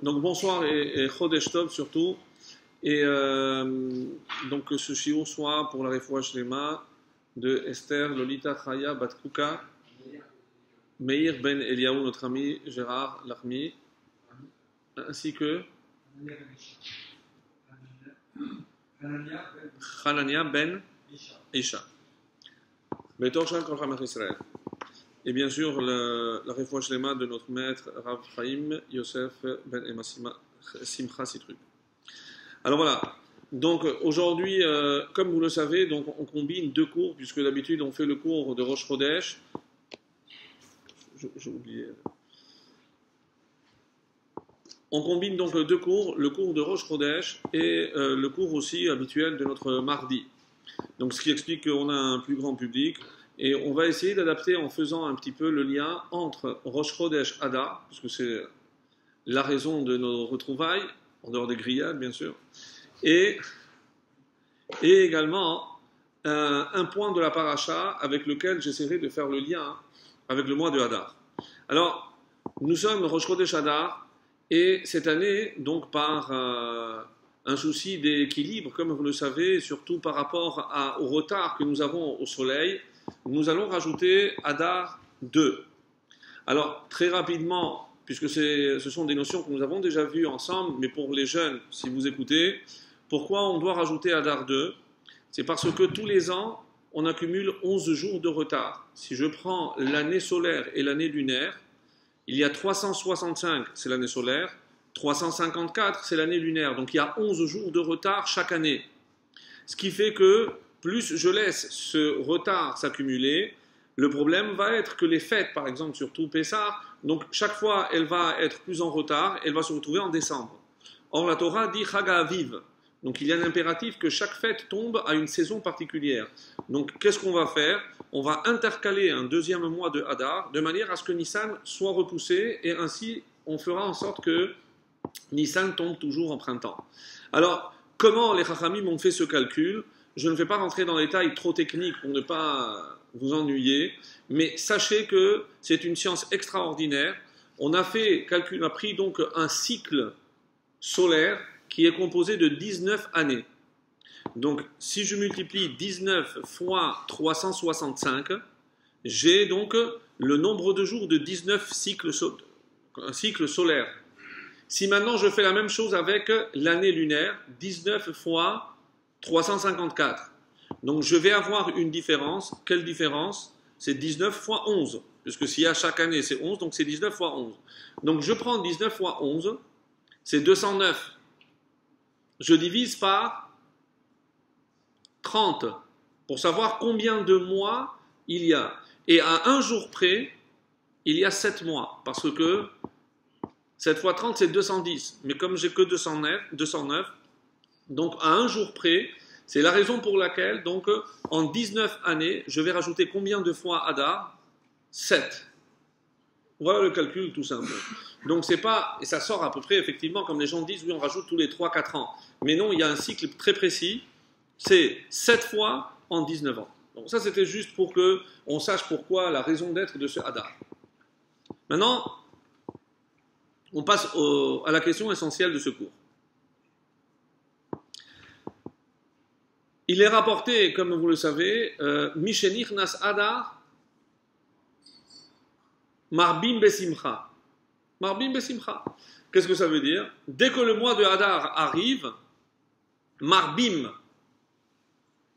Donc bonsoir et Chodesh Tov surtout. Et donc que ce shiur soit pour la Refoua Shlema de Esther Lolita Chaya Bat Kuka, Meir Ben Eliaou, notre ami Gérard Lachmi, ainsi que Hanania Ben Isha. Betor Shal Kol Hamer Israël. Et bien sûr, la Refoua Shlema de notre maître Rav Chaim Yosef Ben Emassima Simcha Sitruk. Alors voilà, donc aujourd'hui, comme vous le savez, donc on combine deux cours, puisque d'habitude on fait le cours de Rosh Chodesh. J'ai oublié. On combine donc deux cours, le cours de Rosh Chodesh et le cours aussi habituel de notre mardi. Donc ce qui explique qu'on a un plus grand public. Et on va essayer d'adapter en faisant un petit peu le lien entre Rosh Chodesh Adar, parce que c'est la raison de nos retrouvailles, en dehors des grillades bien sûr, et également un point de la paracha avec lequel j'essaierai de faire le lien avec le mois de Adar. Alors, nous sommes Rosh Chodesh Adar, et cette année, donc par un souci d'équilibre, comme vous le savez, surtout par rapport au retard que nous avons au soleil, nous allons rajouter Adar 2. Alors, très rapidement, puisque ce sont des notions que nous avons déjà vues ensemble, mais pour les jeunes, si vous écoutez, pourquoi on doit rajouter Adar 2? C'est parce que tous les ans, on accumule 11 jours de retard. Si je prends l'année solaire et l'année lunaire, il y a 365, c'est l'année solaire, 354, c'est l'année lunaire. Donc il y a 11 jours de retard chaque année. Ce qui fait que plus je laisse ce retard s'accumuler, le problème va être que les fêtes, par exemple, surtout Pessah, donc chaque fois elle va être plus en retard, elle va se retrouver en décembre. Or la Torah dit Chag Aviv, donc il y a un impératif que chaque fête tombe à une saison particulière. Donc qu'est-ce qu'on va faire? On va intercaler un deuxième mois de Hadar, de manière à ce que Nissan soit repoussé, et ainsi on fera en sorte que Nissan tombe toujours en printemps. Alors, comment les Chachamim ont fait ce calcul? Je ne vais pas rentrer dans les détails trop techniques pour ne pas vous ennuyer, mais sachez que c'est une science extraordinaire. On a pris donc un cycle solaire qui est composé de 19 années. Donc, si je multiplie 19 fois 365, j'ai donc le nombre de jours de 19 cycles solaires. Si maintenant je fais la même chose avec l'année lunaire, 19 fois 354. Donc je vais avoir une différence. Quelle différence? C'est 19 fois 11. Puisque s'il y a chaque année c'est 11, donc c'est 19 fois 11. Donc je prends 19 fois 11, c'est 209. Je divise par 30 pour savoir combien de mois il y a. Et à un jour près, il y a 7 mois. Parce que 7 fois 30, c'est 210. Mais comme j'ai que 209, donc à un jour près, c'est la raison pour laquelle, donc, en 19 années, je vais rajouter combien de fois Hadar? 7. Voilà le calcul tout simple. Donc c'est pas, et ça sort à peu près effectivement, comme les gens disent, oui on rajoute tous les 3-4 ans. Mais non, il y a un cycle très précis, c'est 7 fois en 19 ans. Donc ça c'était juste pour que on sache pourquoi, la raison d'être de ce Hadar. Maintenant, on passe à la question essentielle de ce cours. Il est rapporté, comme vous le savez, Mishenich Nas Adar, Marbim Besimcha. Marbim Besimcha. Qu'est-ce que ça veut dire? Dès que le mois de Hadar arrive, Marbim,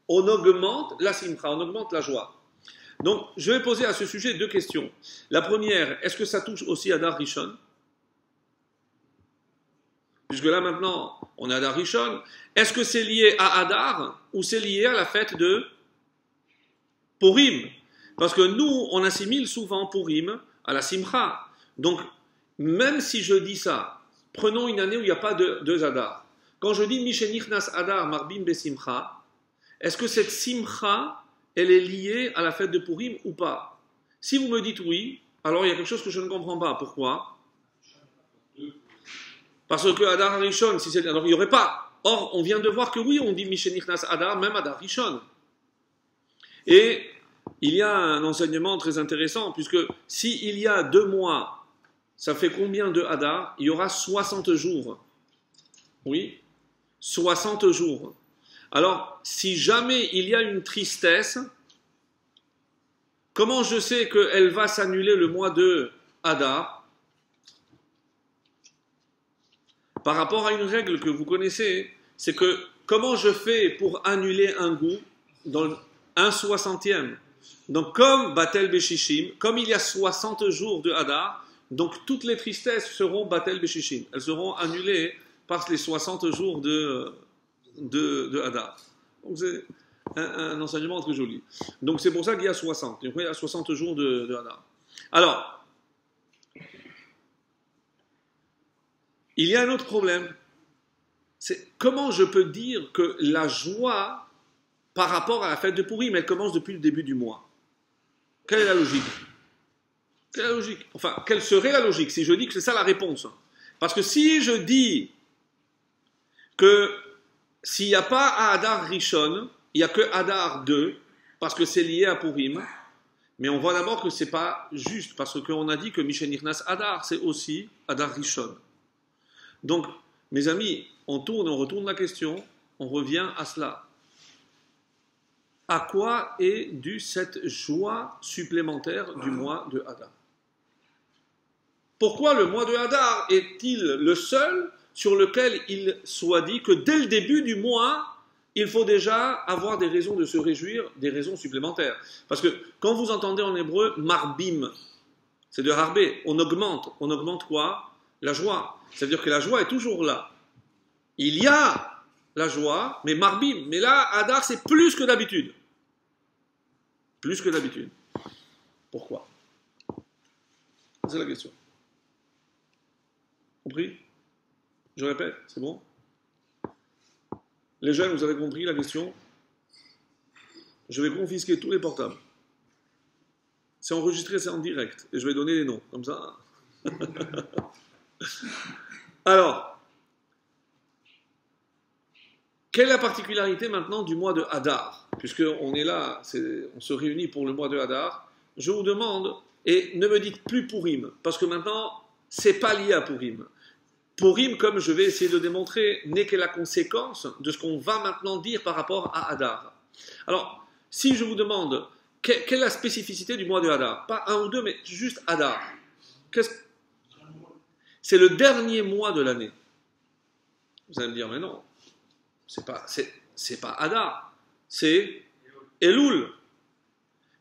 on augmente la Simcha, on augmente la joie. Donc, je vais poser à ce sujet deux questions. La première, est-ce que ça touche aussi Hadar Rishon? Puisque là maintenant, on est à Hadar Rishon. Est-ce que c'est lié à Hadar ou c'est lié à la fête de Purim? Parce que nous, on assimile souvent Purim à la Simcha. Donc, même si je dis ça, prenons une année où il n'y a pas de Hadar. Quand je dis Mishenich Nas Hadar Marbim Besimcha, est-ce que cette Simcha, elle est liée à la fête de Purim ou pas? Si vous me dites oui, alors il y a quelque chose que je ne comprends pas. Pourquoi? Parce que Hadar Rishon, si c'est... alors il n'y aurait pas. Or, on vient de voir que oui, on dit Mishenich Nas Hadar, même Hadar Rishon. Et il y a un enseignement très intéressant, puisque s'il y a 2 mois, ça fait combien de Hadar? Il y aura 60 jours. Oui, 60 jours. Alors, si jamais il y a une tristesse, comment je sais qu'elle va s'annuler le mois de Hadar? Par rapport à une règle que vous connaissez, c'est que comment je fais pour annuler un goût dans le 1/60e? Donc comme Batel Beshishim, comme il y a 60 jours de Hadar, donc toutes les tristesses seront Batel Beshishim. Elles seront annulées par les 60 jours de Hadar. Donc c'est un enseignement très joli. Donc c'est pour ça qu'il y a 60. Donc il y a 60 jours de Hadar. Alors, il y a un autre problème. C'est comment je peux dire que la joie par rapport à la fête de Pourim, elle commence depuis le début du mois. Quelle est la logique? Quelle est la logique? Enfin, quelle serait la logique si je dis que c'est ça la réponse? Parce que si je dis que s'il n'y a pas à Hadar Rishon, il n'y a que Hadar 2, parce que c'est lié à Pourim, mais on voit d'abord que ce n'est pas juste, parce qu'on a dit que Mishenirnas Hadar, c'est aussi Hadar Rishon. Donc, mes amis, on tourne, on retourne la question, on revient à cela. À quoi est due cette joie supplémentaire du mois de Hadar? Pourquoi le mois de Hadar est-il le seul sur lequel il soit dit que dès le début du mois, il faut déjà avoir des raisons de se réjouir, des raisons supplémentaires? Parce que quand vous entendez en hébreu marbim, c'est de harbé, on augmente quoi? La joie. C'est-à-dire que la joie est toujours là. Il y a la joie, mais marbim. Mais là, Hadar, c'est plus que d'habitude. Plus que d'habitude. Pourquoi? C'est la question. Compris? Je répète, c'est bon? Les jeunes, vous avez compris la question? Je vais confisquer tous les portables. C'est enregistré, c'est en direct. Et je vais donner les noms, comme ça. Alors, quelle est la particularité maintenant du mois de Hadar? Puisqu'on est là, on se réunit pour le mois de Hadar. Je vous demande, et ne me dites plus Pourim, parce que maintenant, c'est pas lié à Pourim. Pourim, comme je vais essayer de démontrer, n'est que la conséquence de ce qu'on va maintenant dire par rapport à Hadar. Alors, si je vous demande, quelle est la spécificité du mois de Hadar? Pas un ou deux, mais juste Hadar. C'est le dernier mois de l'année. Vous allez me dire, mais non, c'est pas Hadar, c'est Elul.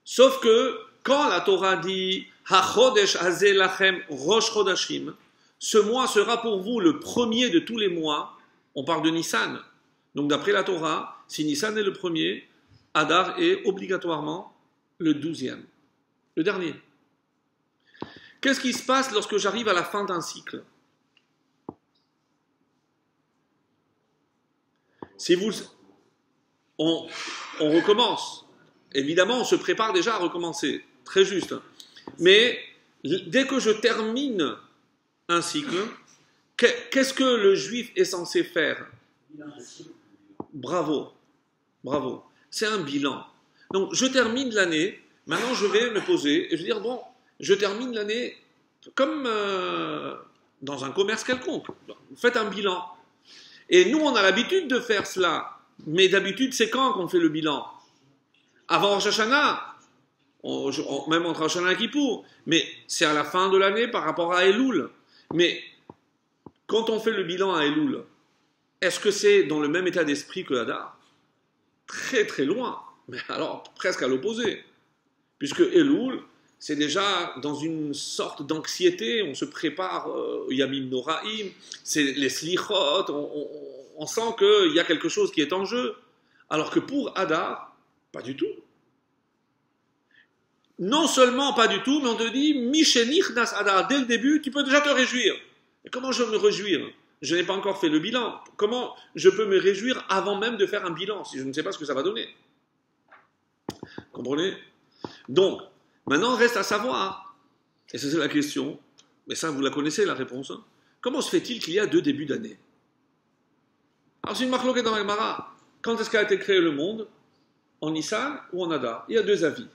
Sauf que quand la Torah dit HaChodesh Hazeh Lachem Rosh Chodashim, ce mois sera pour vous le premier de tous les mois. On parle de Nissan. Donc d'après la Torah, si Nissan est le premier, Hadar est obligatoirement le 12e, le dernier. Qu'est-ce qui se passe lorsque j'arrive à la fin d'un cycle? Si on recommence. Évidemment, on se prépare déjà à recommencer. Très juste. Mais dès que je termine un cycle, qu'est-ce que le juif est censé faire? Bravo. Bravo. C'est un bilan. Donc, je termine l'année. Maintenant, je vais me poser et je vais dire, bon, je termine l'année comme dans un commerce quelconque. Vous faites un bilan. Et nous, on a l'habitude de faire cela. Mais d'habitude, c'est quand qu'on fait le bilan? Avant Rosh Hashanah, même entre Rosh Hashanah et Kippour. Mais c'est à la fin de l'année par rapport à Elul. Mais quand on fait le bilan à Elul, est-ce que c'est dans le même état d'esprit que Hadar? Très très loin. Mais alors, presque à l'opposé. Puisque Elul, c'est déjà dans une sorte d'anxiété, on se prépare Yamim Noraim, c'est les slichot, on sent qu'il y a quelque chose qui est en jeu. Alors que pour Hadar, pas du tout. Non seulement pas du tout, mais on te dit, Mishenich Nas Hadar, dès le début, tu peux déjà te réjouir. Mais comment je veux me réjouir? Je n'ai pas encore fait le bilan. Comment je peux me réjouir avant même de faire un bilan, si je ne sais pas ce que ça va donner? Comprenez? Donc, maintenant, reste à savoir, et ça c'est la question, mais ça vous la connaissez la réponse, hein. Comment se fait-il qu'il y a deux débuts d'année? Alors c'est une marloquette dans la Gemara. Quand est-ce qu'a été créé le monde? En Nissan ou en Hadar? Il y a deux avis.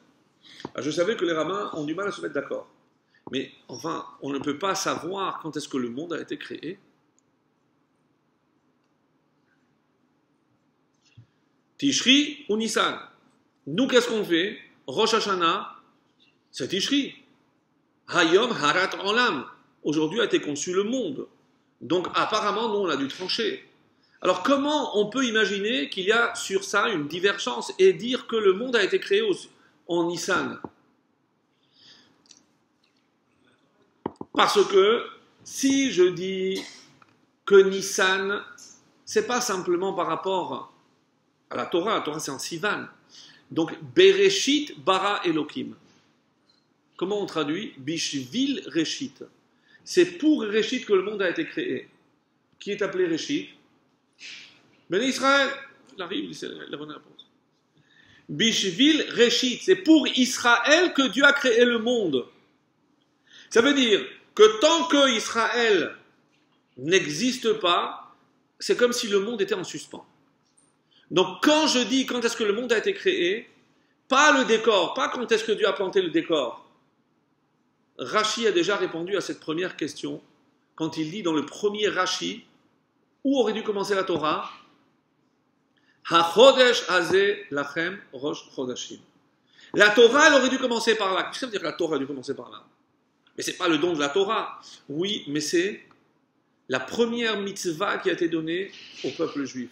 Alors, je savais que les rabbins ont du mal à se mettre d'accord. Mais enfin, on ne peut pas savoir quand est-ce que le monde a été créé. Tishri ou Nissan. Nous, qu'est-ce qu'on fait? Rosh Hashanah, c'est Tishri. Hayom Harat Olam. Aujourd'hui a été conçu le monde. Donc apparemment, nous, on a dû trancher. Alors comment on peut imaginer qu'il y a sur ça une divergence et dire que le monde a été créé en Nissan? Parce que si je dis que Nissan, c'est pas simplement par rapport à la Torah c'est en Sivan. Donc Bereshit bara Elohim. Comment on traduit? Bishvil Reshit. C'est pour Reshit que le monde a été créé. Qui est appelé Reshit? Ben Israël. Il arrive, c'est la bonne réponse. Bishvil Reshit. C'est pour Israël que Dieu a créé le monde. Ça veut dire que tant que Israël n'existe pas, c'est comme si le monde était en suspens. Donc quand je dis quand est-ce que le monde a été créé, pas le décor, pas quand est-ce que Dieu a planté le décor. Rashi a déjà répondu à cette première question quand il dit dans le premier Rashi, où aurait dû commencer la Torah? Ha-chodesh hazeh lachem rosh chodashim. La Torah, elle aurait dû commencer par là. Qu'est-ce que ça veut dire que la Torah a dû commencer par là? Mais ce n'est pas le don de la Torah. Oui, mais c'est la première mitzvah qui a été donnée au peuple juif.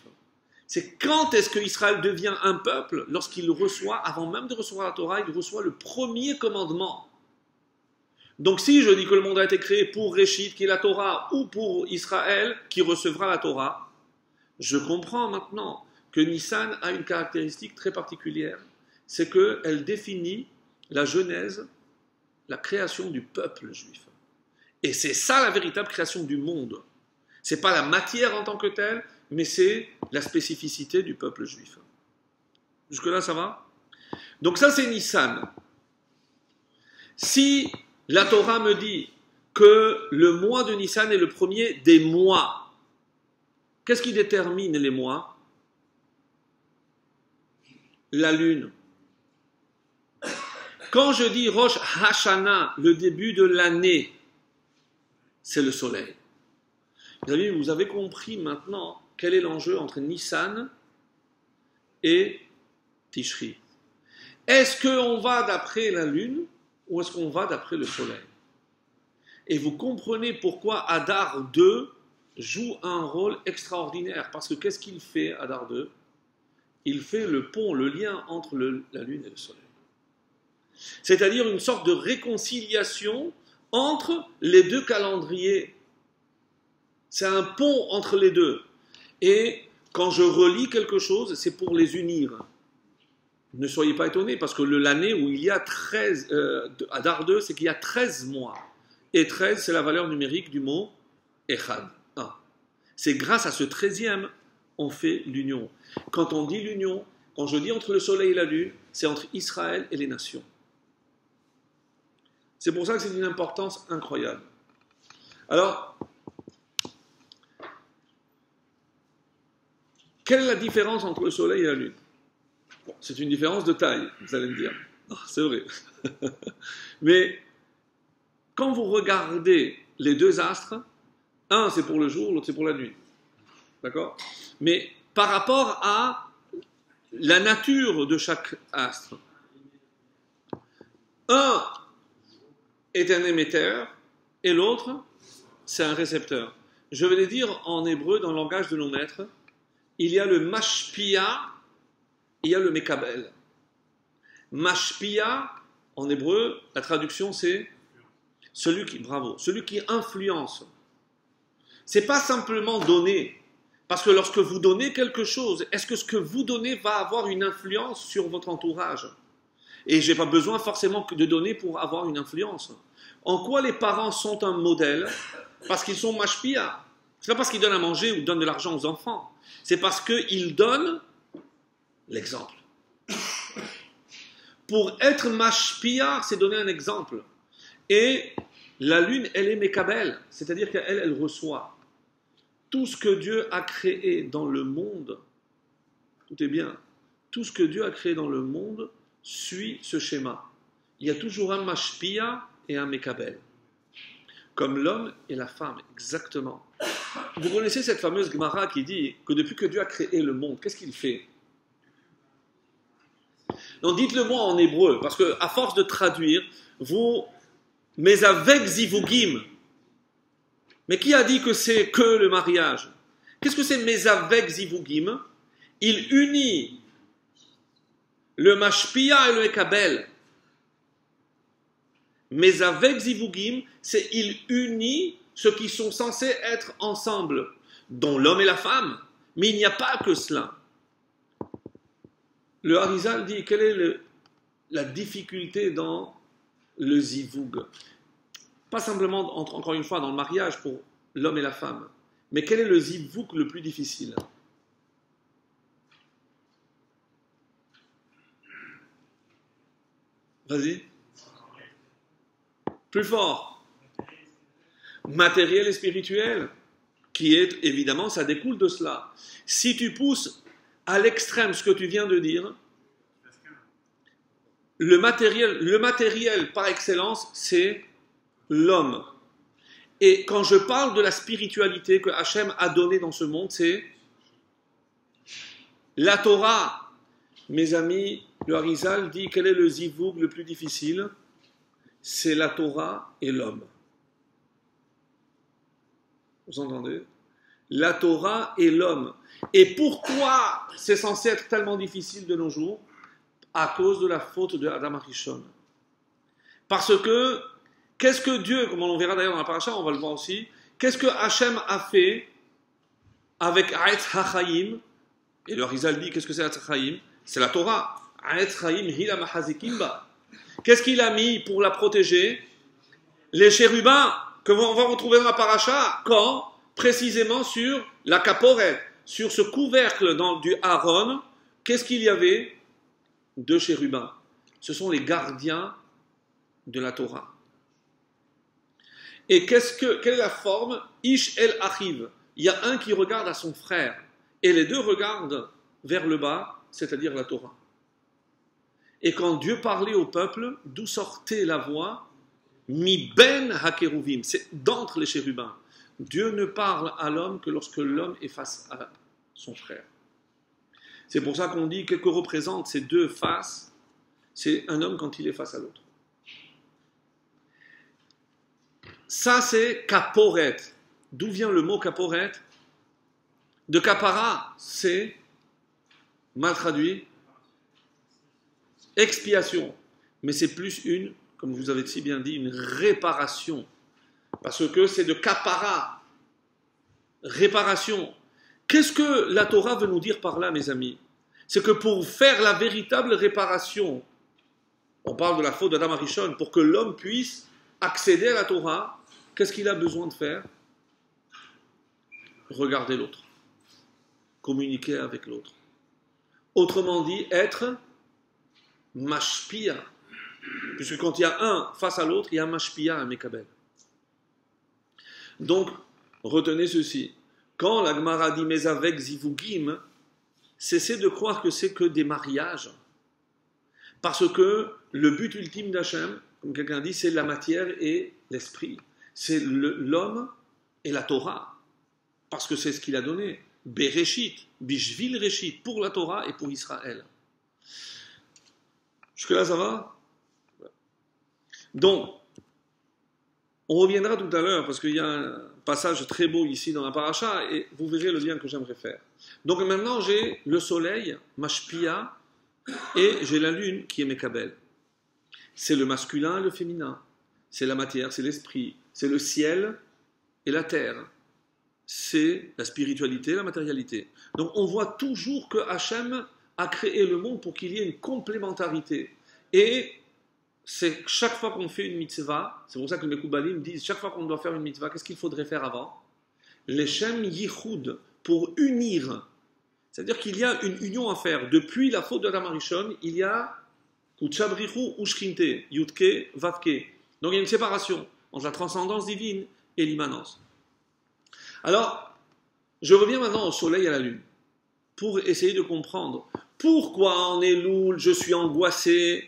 C'est quand est-ce qu'Israël devient un peuple? Lorsqu'il reçoit, avant même de recevoir la Torah, il reçoit le premier commandement. Donc si je dis que le monde a été créé pour Réchit, qui est la Torah, ou pour Israël, qui recevra la Torah, je comprends maintenant que Nissan a une caractéristique très particulière, c'est qu'elle définit la genèse, la création du peuple juif. Et c'est ça la véritable création du monde. Ce n'est pas la matière en tant que telle, mais c'est la spécificité du peuple juif. Jusque-là, ça va? Donc ça, c'est Nissan. Si la Torah me dit que le mois de Nissan est le premier des mois, qu'est-ce qui détermine les mois? La lune. Quand je dis Rosh Hashanah, le début de l'année, c'est le soleil. Vous avez compris maintenant quel est l'enjeu entre Nissan et Tishri. Est-ce qu'on va d'après la lune ou est-ce qu'on va d'après le soleil? Et vous comprenez pourquoi Adar 2 joue un rôle extraordinaire. Parce que qu'est-ce qu'il fait, Adar 2? Il fait le pont, le lien entre la lune et le soleil. C'est-à-dire une sorte de réconciliation entre les deux calendriers. C'est un pont entre les deux. Et quand je relis quelque chose, c'est pour les unir. Ne soyez pas étonnés, parce que l'année où il y a 13, Adar 2, c'est qu'il y a 13 mois. Et 13, c'est la valeur numérique du mot Echad. C'est grâce à ce 13e, on fait l'union. Quand on dit l'union, quand je dis entre le soleil et la lune, c'est entre Israël et les nations. C'est pour ça que c'est d'une importance incroyable. Alors, quelle est la différence entre le soleil et la lune? Bon, c'est une différence de taille, vous allez me dire. Oh, c'est vrai. Mais quand vous regardez les deux astres, un c'est pour le jour, l'autre c'est pour la nuit. D'accord? Mais par rapport à la nature de chaque astre, un est un émetteur et l'autre c'est un récepteur. Je vais les dire en hébreu dans le langage de nos maîtres. Il y a le mashpia, il y a le mekabel. Mashpia, en hébreu, la traduction c'est celui qui influence. C'est pas simplement donner, parce que lorsque vous donnez quelque chose, est-ce que ce que vous donnez va avoir une influence sur votre entourage? Et j'ai pas besoin forcément de donner pour avoir une influence. En quoi les parents sont un modèle? Parce qu'ils sont mashpia. C'est pas parce qu'ils donnent à manger ou donnent de l'argent aux enfants. C'est parce qu'ils donnent l'exemple. Pour être mashpia, c'est donner un exemple. Et la lune, elle est mekabel, c'est-à-dire qu'elle, elle reçoit. Tout ce que Dieu a créé dans le monde, tout est bien, tout ce que Dieu a créé dans le monde suit ce schéma. Il y a toujours un mashpia et un Mekabel. Comme l'homme et la femme, exactement. Vous connaissez cette fameuse Gemara qui dit que depuis que Dieu a créé le monde, qu'est-ce qu'il fait? Donc dites-le-moi en hébreu, parce que à force de traduire, vous, mais avec zivugim. Mais qui a dit que c'est que le mariage? Qu'est-ce que c'est mais avec zivugim? Il unit le mashpia et le ekabel. Mais avec zivugim, c'est il unit ceux qui sont censés être ensemble, dont l'homme et la femme. Mais il n'y a pas que cela. Le Harizal dit, quelle est la difficulté dans le zivug? Pas simplement, encore une fois, dans le mariage pour l'homme et la femme, mais quel est le zivug le plus difficile? Vas-y. Plus fort. Matériel et spirituel, qui est, évidemment, ça découle de cela. Si tu pousses à l'extrême ce que tu viens de dire, le matériel par excellence, c'est l'homme. Et quand je parle de la spiritualité que Hachem a donnée dans ce monde, c'est la Torah. Mes amis, le Harizal dit quel est le zivug le plus difficile? C'est la Torah et l'homme. Vous entendez? La Torah et l'homme. Et pourquoi c'est censé être tellement difficile de nos jours? À cause de la faute de Adam Arishon. Parce que, qu'est-ce que Dieu, comme on verra d'ailleurs dans la paracha, on va le voir aussi, qu'est-ce que Hachem a fait avec Aetz HaChaim? Et le Harizal dit, qu'est-ce que c'est Aetz HaChaim? C'est la Torah. Aetz HaChaim hila mahazikimba. Qu'est-ce qu'il a mis pour la protéger? Les chérubins, que on va retrouver dans la paracha, quand? Précisément sur la caporet, sur ce couvercle du Aaron, qu'est-ce qu'il y avait? 2 chérubins. Ce sont les gardiens de la Torah. Et quelle est la forme? Ish el achiv. Il y a un qui regarde à son frère, et les deux regardent vers le bas, c'est-à-dire la Torah. Et quand Dieu parlait au peuple, d'où sortait la voix? Mi ben hakeruvim, c'est d'entre les chérubins. Dieu ne parle à l'homme que lorsque l'homme est face à son frère. C'est pour ça qu'on dit que représentent ces deux faces, c'est un homme quand il est face à l'autre. Ça c'est kaporet. D'où vient le mot kaporet? De kapara, c'est, mal traduit, expiation. Mais c'est plus comme vous avez si bien dit, une réparation. Parce que c'est de kapara, réparation. Qu'est-ce que la Torah veut nous dire par là, mes amis? C'est que pour faire la véritable réparation, on parle de la faute d'Adam Arishon, pour que l'homme puisse accéder à la Torah, qu'est-ce qu'il a besoin de faire? Regarder l'autre, communiquer avec l'autre. Autrement dit, être mashpia. Puisque quand il y a un face à l'autre, il y a un mashpia, un mekabel. Donc, retenez ceci. Quand la Gemara dit « mais avec zivugim », cessez de croire que c'est que des mariages. Parce que le but ultime d'Hachem, comme quelqu'un dit, c'est la matière et l'esprit. C'est l'homme et la Torah. Parce que c'est ce qu'il a donné. Bereshit, bishvil reshit, pour la Torah et pour Israël. Jusque-là, ça va? Donc, on reviendra tout à l'heure, parce qu'il y a un passage très beau ici dans la paracha, et vous verrez le lien que j'aimerais faire. Donc maintenant, j'ai le soleil, mashpia, et j'ai la lune qui est mekabel. C'est le masculin et le féminin. C'est la matière, c'est l'esprit. C'est le ciel et la terre. C'est la spiritualité, la matérialité. Donc on voit toujours que Hachem a créé le monde pour qu'il y ait une complémentarité. Et c'est chaque fois qu'on fait une mitzvah, c'est pour ça que les Mekoubalim disent, chaque fois qu'on doit faire une mitzvah, qu'est-ce qu'il faudrait faire avant? Leshem yichud, pour unir. C'est-à-dire qu'il y a une union à faire. Depuis la faute d'Adam Arishon, il y a Kuchabrichu Ushkinte, Yutke, Vavke. Donc il y a une séparation entre la transcendance divine et l'immanence. Alors, je reviens maintenant au soleil et à la lune, pour essayer de comprendre pourquoi en Elul je suis angoissé,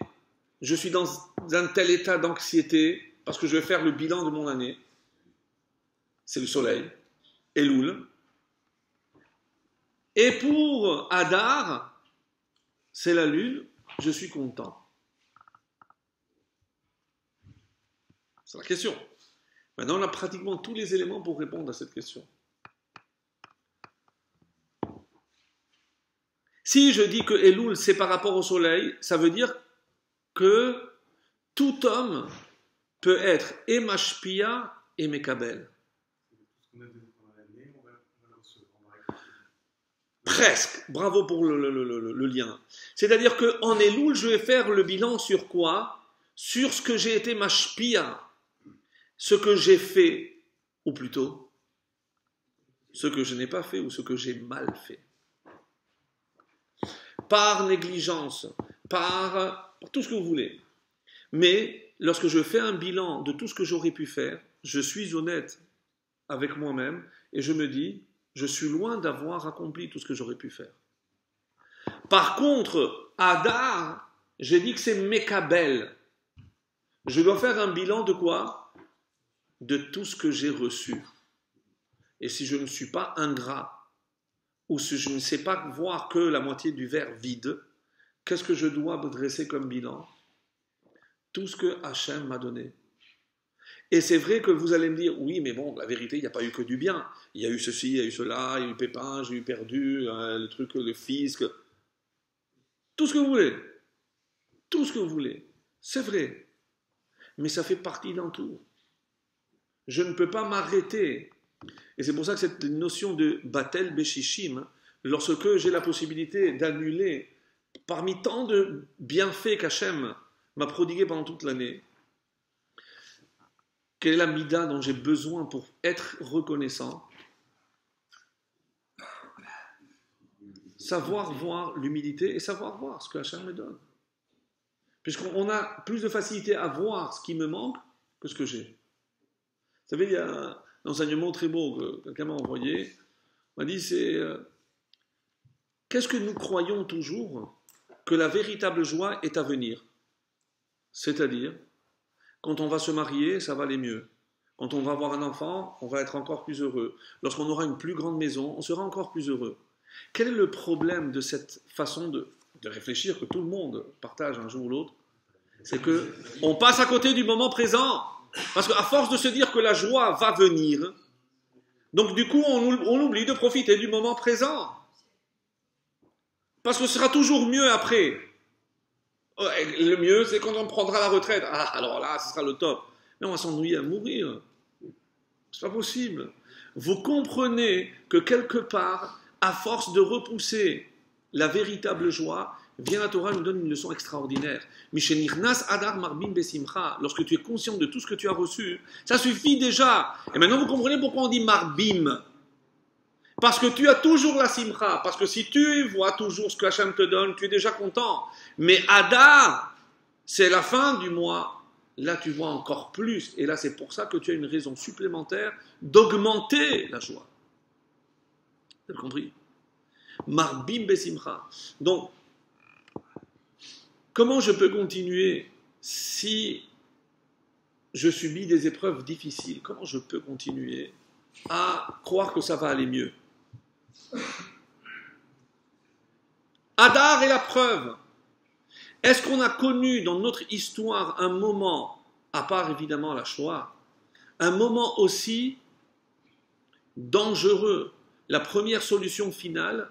je suis dans un tel état d'anxiété. parce que je vais faire le bilan de mon année, c'est le soleil, Elul. Et pour Hadar, c'est la lune, je suis content. C'est la question. Maintenant, on a pratiquement tous les éléments pour répondre à cette question. Si je dis que Elul, c'est par rapport au soleil, ça veut dire que tout homme peut être et Mashpia et Mekabel. Presque. Bravo pour le lien. C'est-à-dire qu'en Elul, je vais faire le bilan sur quoi? Sur ce que j'ai été Mashpia. Ce que j'ai fait, ou plutôt, ce que je n'ai pas fait ou ce que j'ai mal fait. Par négligence, par tout ce que vous voulez. Mais lorsque je fais un bilan de tout ce que j'aurais pu faire, je suis honnête avec moi-même et je me dis, je suis loin d'avoir accompli tout ce que j'aurais pu faire. Par contre, Hadar, j'ai dit que c'est Mekabel. Je dois faire un bilan de quoi? De tout ce que j'ai reçu. Et si je ne suis pas ingrat, ou si je ne sais pas voir que la moitié du verre vide, qu'est-ce que je dois dresser comme bilan? Tout ce que Hachem m'a donné. Et c'est vrai que vous allez me dire, oui, mais bon, la vérité, il n'y a pas eu que du bien. Il y a eu ceci, il y a eu cela, il y a eu Pépin, j'ai eu perdu, le truc, le fisc. Tout ce que vous voulez. Tout ce que vous voulez. C'est vrai. Mais ça fait partie d'un tout. Je ne peux pas m'arrêter. Et c'est pour ça que cette notion de Batel Beshishim, lorsque j'ai la possibilité d'annuler parmi tant de bienfaits qu'Hachem m'a prodigué pendant toute l'année, quelle est la mida dont j'ai besoin pour être reconnaissant? Savoir voir l'humilité et savoir voir ce que Hachem me donne. Puisqu'on a plus de facilité à voir ce qui me manque que ce que j'ai. Vous savez, il y a un enseignement très beau que quelqu'un m'a envoyé. Il m'a dit, c'est qu'est-ce que nous croyons toujours que la véritable joie est à venir? C'est-à-dire, quand on va se marier, ça va aller mieux. Quand on va avoir un enfant, on va être encore plus heureux. Lorsqu'on aura une plus grande maison, on sera encore plus heureux. Quel est le problème de cette façon de réfléchir que tout le monde partage un jour ou l'autre? C'est qu'on passe à côté du moment présent. Parce qu'à force de se dire que la joie va venir, donc du coup on oublie de profiter du moment présent. Parce que ce sera toujours mieux après. Le mieux, c'est quand on prendra la retraite. Ah, alors là, ce sera le top. Mais on va s'ennuyer à mourir. C'est pas possible. Vous comprenez que quelque part, à force de repousser la véritable joie, vient la Torah nous donne une leçon extraordinaire. Mishenirnas Adar Marbim Besimcha. Lorsque tu es conscient de tout ce que tu as reçu, ça suffit déjà. Et maintenant, vous comprenez pourquoi on dit Marbim. Parce que tu as toujours la simcha. Parce que si tu vois toujours ce que Hachem te donne, tu es déjà content. Mais Hadar, c'est la fin du mois. Là, tu vois encore plus. Et là, c'est pour ça que tu as une raison supplémentaire d'augmenter la joie. Vous avez compris? Marbim besimcha. Donc, comment je peux continuer si je subis des épreuves difficiles? Comment je peux continuer à croire que ça va aller mieux? Hadar est la preuve. Est-ce qu'on a connu dans notre histoire un moment, à part évidemment la Shoah, un moment aussi dangereux? La première solution finale,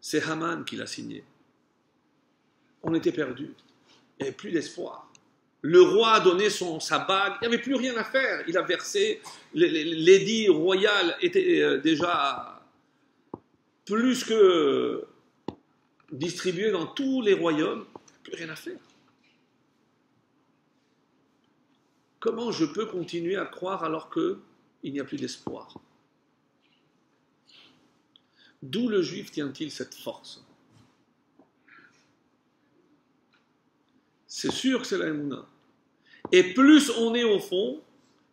c'est Haman qui l'a signé. On était perdus. Il n'y avait plus d'espoir. Le roi a donné sa bague. Il n'y avait plus rien à faire. Il a versé. L'édit royal était déjà plus que distribué dans tous les royaumes. Plus rien à faire. Comment je peux continuer à croire alors qu'il n'y a plus d'espoir? D'où le juif tient-il cette force? C'est sûr que c'est la Emouna. Et plus on est au fond,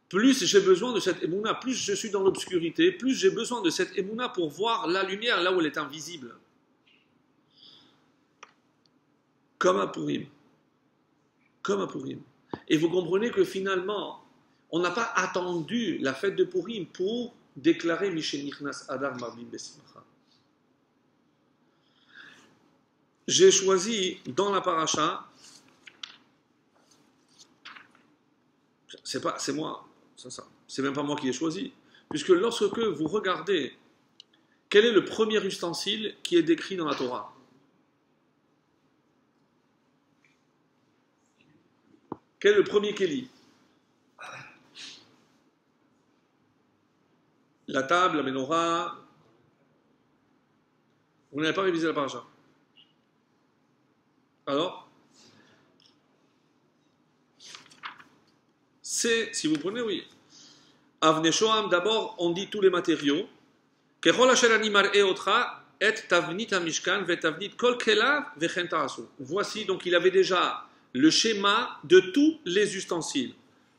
plus j'ai besoin de cette Emouna, plus je suis dans l'obscurité, plus j'ai besoin de cette Emouna pour voir la lumière là où elle est invisible. Comme à Purim. Comme à Purim. Et vous comprenez que finalement, on n'a pas attendu la fête de Purim pour déclarer Mishenichnas Adar Marbim Besimcha. J'ai choisi dans la paracha, c'est moi, c'est même pas moi qui ai choisi, puisque lorsque vous regardez quel est le premier ustensile qui est décrit dans la Torah, quel est le premier kéli? La table, la menorah. Vous n'avez pas révisé la paracha. Alors, c'est, si vous prenez, oui. Avnei Shoam, d'abord, on dit tous les matériaux. Kechol asher ani mar'eh otra et tavnit hamishkan ve tavnit kol kelav vechen ta'asu. Voici, donc il avait déjà le schéma de tous les ustensiles.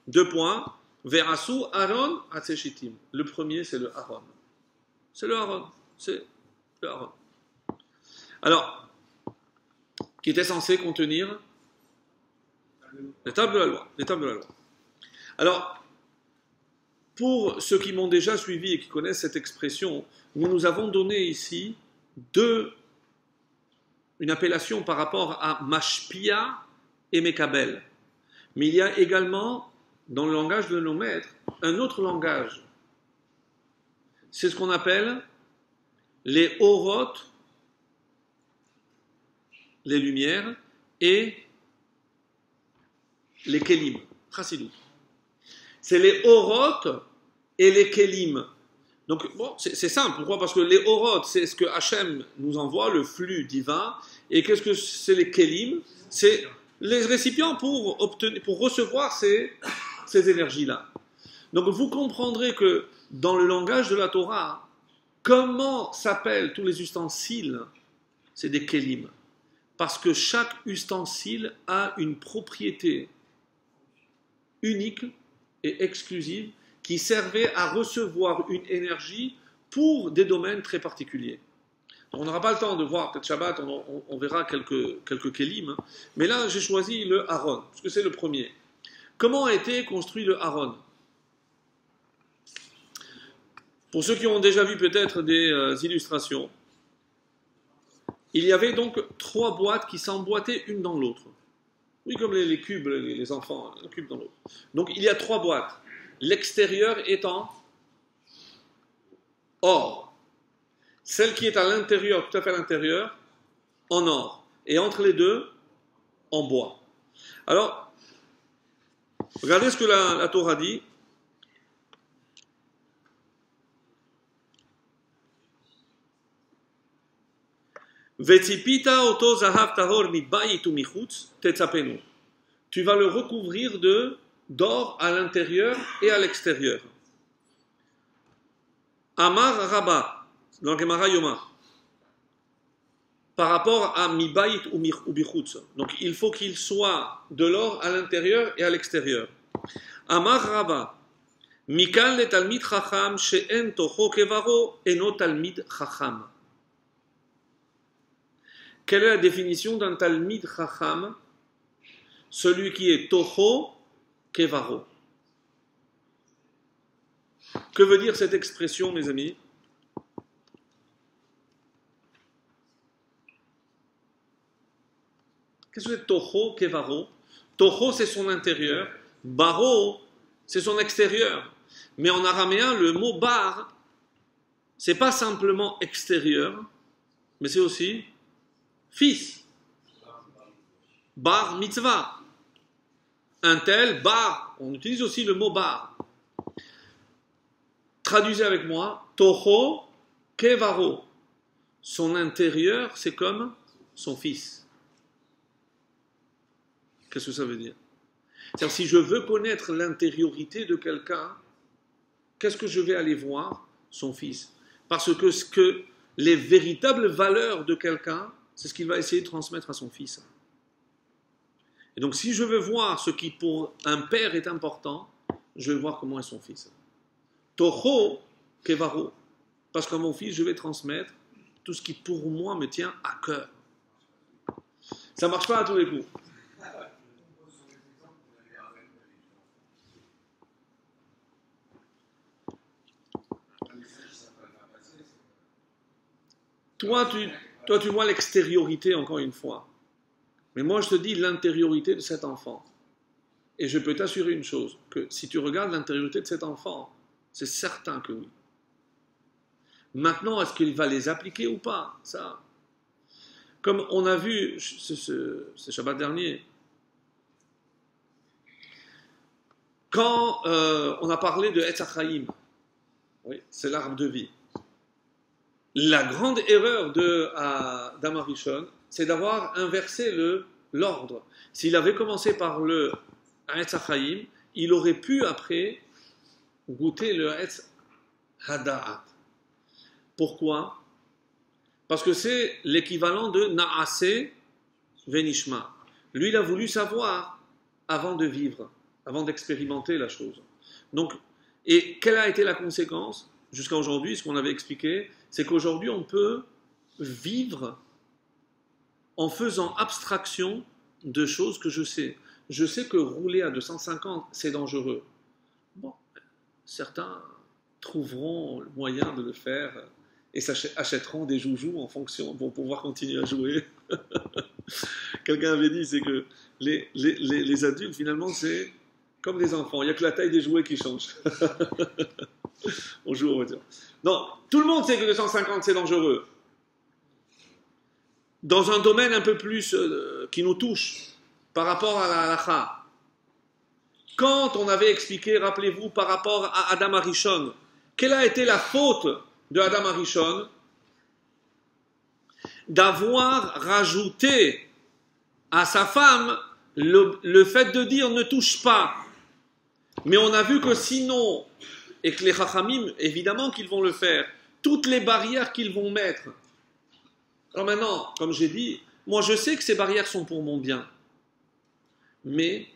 2 points. Ve'asu Aaron atzeshitim. Le premier, c'est le Aaron. C'est le Aaron. C'est le Aaron. Alors, qui était censé contenir les tables de la loi. Les tables de la loi. Alors, pour ceux qui m'ont déjà suivi et qui connaissent cette expression, nous avons donné ici une appellation par rapport à Mashpia et Mekabel. Mais il y a également, dans le langage de nos maîtres, un autre langage. C'est ce qu'on appelle les orot, les lumières, et les kelim, chassidut. C'est les orot et les kelim. Donc, bon, c'est simple. Pourquoi? Parce que les orot, c'est ce que Hachem nous envoie, le flux divin. Et qu'est-ce que c'est les kelim? C'est les récipients pour recevoir ces énergies-là. Donc, vous comprendrez que dans le langage de la Torah, comment s'appellent tous les ustensiles? C'est des kelim. Parce que chaque ustensile a une propriété unique et exclusive qui servait à recevoir une énergie pour des domaines très particuliers. On n'aura pas le temps de voir, peut-être Shabbat, on verra quelques kelim, hein. Mais là, j'ai choisi le Aaron, parce que c'est le premier. Comment a été construit le Aaron? Pour ceux qui ont déjà vu peut-être des illustrations, il y avait donc 3 boîtes qui s'emboîtaient une dans l'autre. Oui, comme les cubes, les enfants, un cube dans l'autre. Donc il y a 3 boîtes. L'extérieur étant or. Celle qui est à l'intérieur, tout à fait à l'intérieur, en or. Et entre les deux, en bois. Alors, regardez ce que la Torah dit. Vetzipita oto zahav tahor mitbayit u michutz tetzapenu. Tu vas le recouvrir d'or à l'intérieur et à l'extérieur. Amar Rabba, dans le Gemara Yoma, par rapport à mibayit ou bichutz. Donc il faut qu'il soit de l'or à l'intérieur et à l'extérieur. Amar Rabba, mikal le talmid chacham she'en tocho kevaro eno talmid chacham. Quelle est la définition d'un talmid chacham? Celui qui est toho kevaro. Que veut dire cette expression, mes amis? Qu'est-ce que c'est toho kevaro? Toho, c'est son intérieur. Baro, c'est son extérieur. Mais en araméen, le mot bar, c'est pas simplement extérieur, mais c'est aussi fils. Bar mitzvah. Un tel, bar, on utilise aussi le mot bar. Traduisez avec moi, toho kevaro. Son intérieur, c'est comme son fils. Qu'est-ce que ça veut dire? C'est-à-dire, si je veux connaître l'intériorité de quelqu'un, qu'est-ce que je vais aller voir? Son fils. Parce que les véritables valeurs de quelqu'un, c'est ce qu'il va essayer de transmettre à son fils. Et donc, si je veux voir ce qui pour un père est important, je vais voir comment est son fils. Toho kevaro. Parce qu'à mon fils, je vais transmettre tout ce qui pour moi me tient à cœur. Ça ne marche pas à tous les coups. Toi, tu vois l'extériorité, encore une fois. Mais moi, je te dis l'intériorité de cet enfant. Et je peux t'assurer une chose, que si tu regardes l'intériorité de cet enfant, c'est certain que oui. Maintenant, est-ce qu'il va les appliquer ou pas? Ça, comme on a vu ce Shabbat dernier, quand on a parlé de Etz HaChaim, oui, c'est l'arbre de vie. La grande erreur d'Adam Arishon, c'est d'avoir inversé l'ordre. S'il avait commencé par le Etz HaChaim, il aurait pu après goûter le Etz Hada'at. Pourquoi? Parce que c'est l'équivalent de Na'aseh Venishma. Lui, il a voulu savoir avant de vivre, avant d'expérimenter la chose. Donc, et quelle a été la conséquence? Jusqu'à aujourd'hui, ce qu'on avait expliqué, c'est qu'aujourd'hui, on peut vivre en faisant abstraction de choses que je sais. Je sais que rouler à 250, c'est dangereux. Bon, certains trouveront le moyen de le faire et s'achèteront des joujoux en fonction pour pouvoir continuer à jouer. Quelqu'un avait dit, c'est que les adultes, finalement, c'est comme des enfants. Il n'y a que la taille des jouets qui change. On joue aux voitures. Non, tout le monde sait que 250, c'est dangereux. Dans un domaine un peu plus qui nous touche, par rapport à la halakha, quand on avait expliqué, rappelez-vous, par rapport à Adam Arishon, quelle a été la faute de Adam Arishon? D'avoir rajouté à sa femme le fait de dire ne touche pas. Mais on a vu que sinon, et que les Chachamim, évidemment qu'ils vont le faire, toutes les barrières qu'ils vont mettre. Alors maintenant, comme j'ai dit, moi je sais que ces barrières sont pour mon bien. Mais